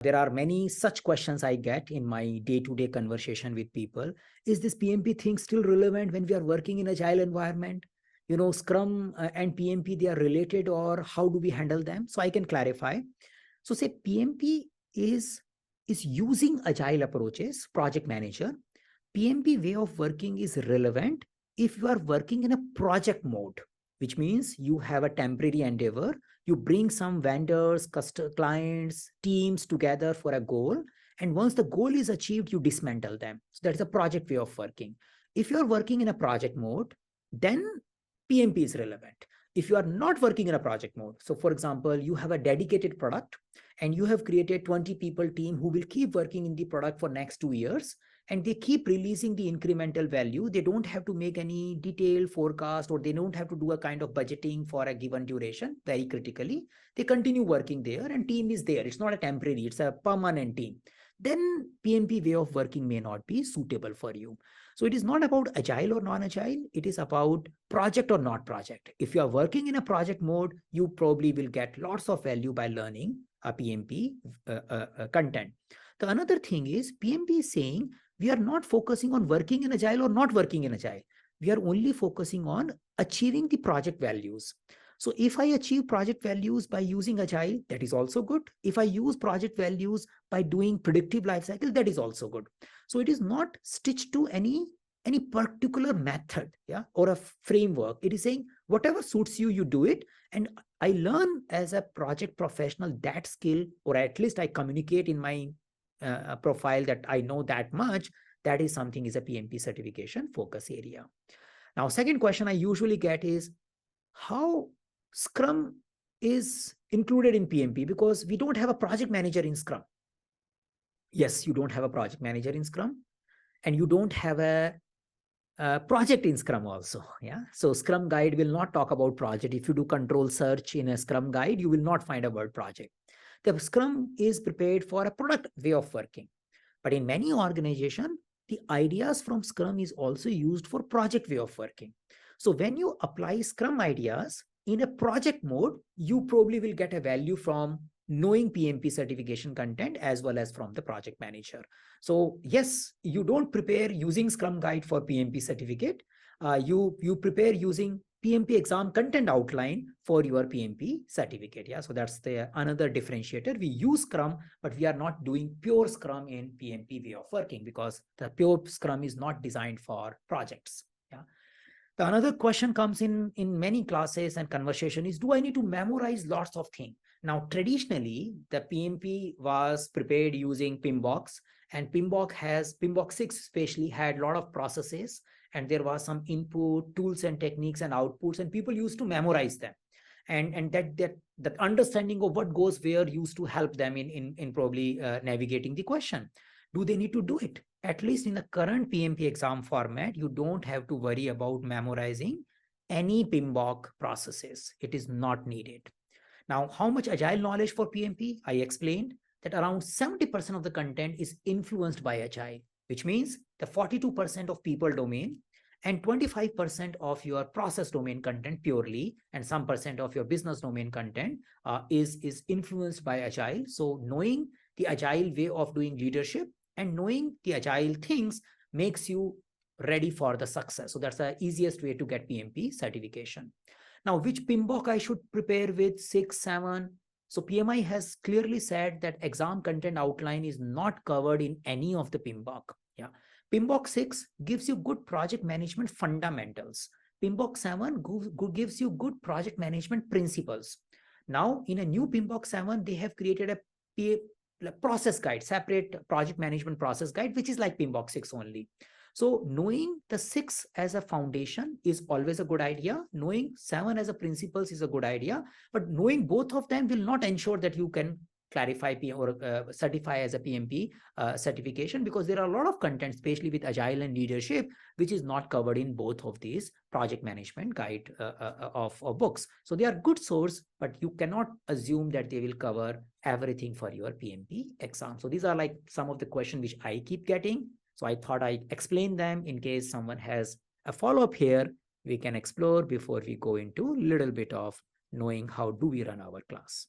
There are many such questions I get in my day-to-day conversation with people. Is this PMP thing still relevant when we are working in agile environment? Scrum and PMP, they are related, or how do we handle them? So I can clarify. So say PMP is using agile approaches, project manager. PMP way of working is relevant if you are working in a project mode, which means you have a temporary endeavor. You bring some vendors, clients, teams together for a goal. And once the goal is achieved, you dismantle them. So that's a project way of working. If you're working in a project mode, then PMP is relevant. If you are not working in a project mode, so for example, you have a dedicated product and you have created 20 people team who will keep working in the product for next 2 years, and they keep releasing the incremental value. They don't have to make any detailed forecast, or they don't have to do a kind of budgeting for a given duration. Very critically, they continue working there and team is there. It's not a temporary, it's a permanent team. Then PMP way of working may not be suitable for you. So it is not about agile or non-agile. It is about project or not project. If you are working in a project mode, you probably will get lots of value by learning a PMP content. The another thing is PMP is saying we are not focusing on working in agile or not working in agile. We are only focusing on achieving the project values. So if I achieve project values by using agile, that is also good. If I use project values by doing predictive lifecycle, that is also good. So it is not stitched to any particular method, yeah, or a framework. It is saying whatever suits you, you do it. And I learn as a project professional that skill, or at least I communicate in my profile that I know that much. That is something is a PMP certification focus area. Now, second question I usually get is how Scrum is included in PMP, because we don't have a project manager in Scrum. Yes, you don't have a project manager in Scrum, and you don't have a project in Scrum also. Yeah. So Scrum guide will not talk about project. If you do control search in a Scrum guide, you will not find a word project. The Scrum is prepared for a product way of working. But in many organizations, the ideas from Scrum is also used for project way of working. So when you apply Scrum ideas in a project mode, you probably will get a value from knowing PMP certification content as well as from the project manager. So yes, you don't prepare using Scrum guide for PMP certificate. You prepare using PMP exam content outline for your PMP certificate. Yeah, so that's the another differentiator. We use Scrum, but we are not doing pure Scrum in PMP way of working, because the pure Scrum is not designed for projects. Yeah. The another question comes in many classes and conversation is, do I need to memorize lots of things? Now, traditionally, the PMP was prepared using PMBOK, and PMBOK 6 especially had a lot of processes, and there was some input, tools and techniques and outputs, and people used to memorize them. And that understanding of what goes where used to help them in probably navigating the question. Do they need to do it? At least in the current PMP exam format, you don't have to worry about memorizing any PMBOK processes. It is not needed. Now, how much agile knowledge for PMP? I explained that around 70% of the content is influenced by agile, which means the 42% of people domain and 25% of your process domain content purely, and some percent of your business domain content is influenced by agile. So knowing the agile way of doing leadership and knowing the agile things makes you ready for the success. So that's the easiest way to get PMP certification. Now, which PMBOK I should prepare with, 6, 7? So PMI has clearly said that exam content outline is not covered in any of the PMBOK. Yeah. PMBOK 6 gives you good project management fundamentals. PMBOK 7 gives you good project management principles. Now, in a new PMBOK 7, they have created a process guide, separate project management process guide, which is like PMBOK 6 only. So knowing the 6 as a foundation is always a good idea. Knowing 7 as a principles is a good idea, but knowing both of them will not ensure that you can clarify or certify as a PMP certification, because there are a lot of content, especially with agile and leadership, which is not covered in both of these project management guide of books. So they are good source, but you cannot assume that they will cover everything for your PMP exam. So these are like some of the questions which I keep getting. So I thought I explain them in case someone has a follow-up here, we can explore before we go into a little bit of knowing how do we run our class.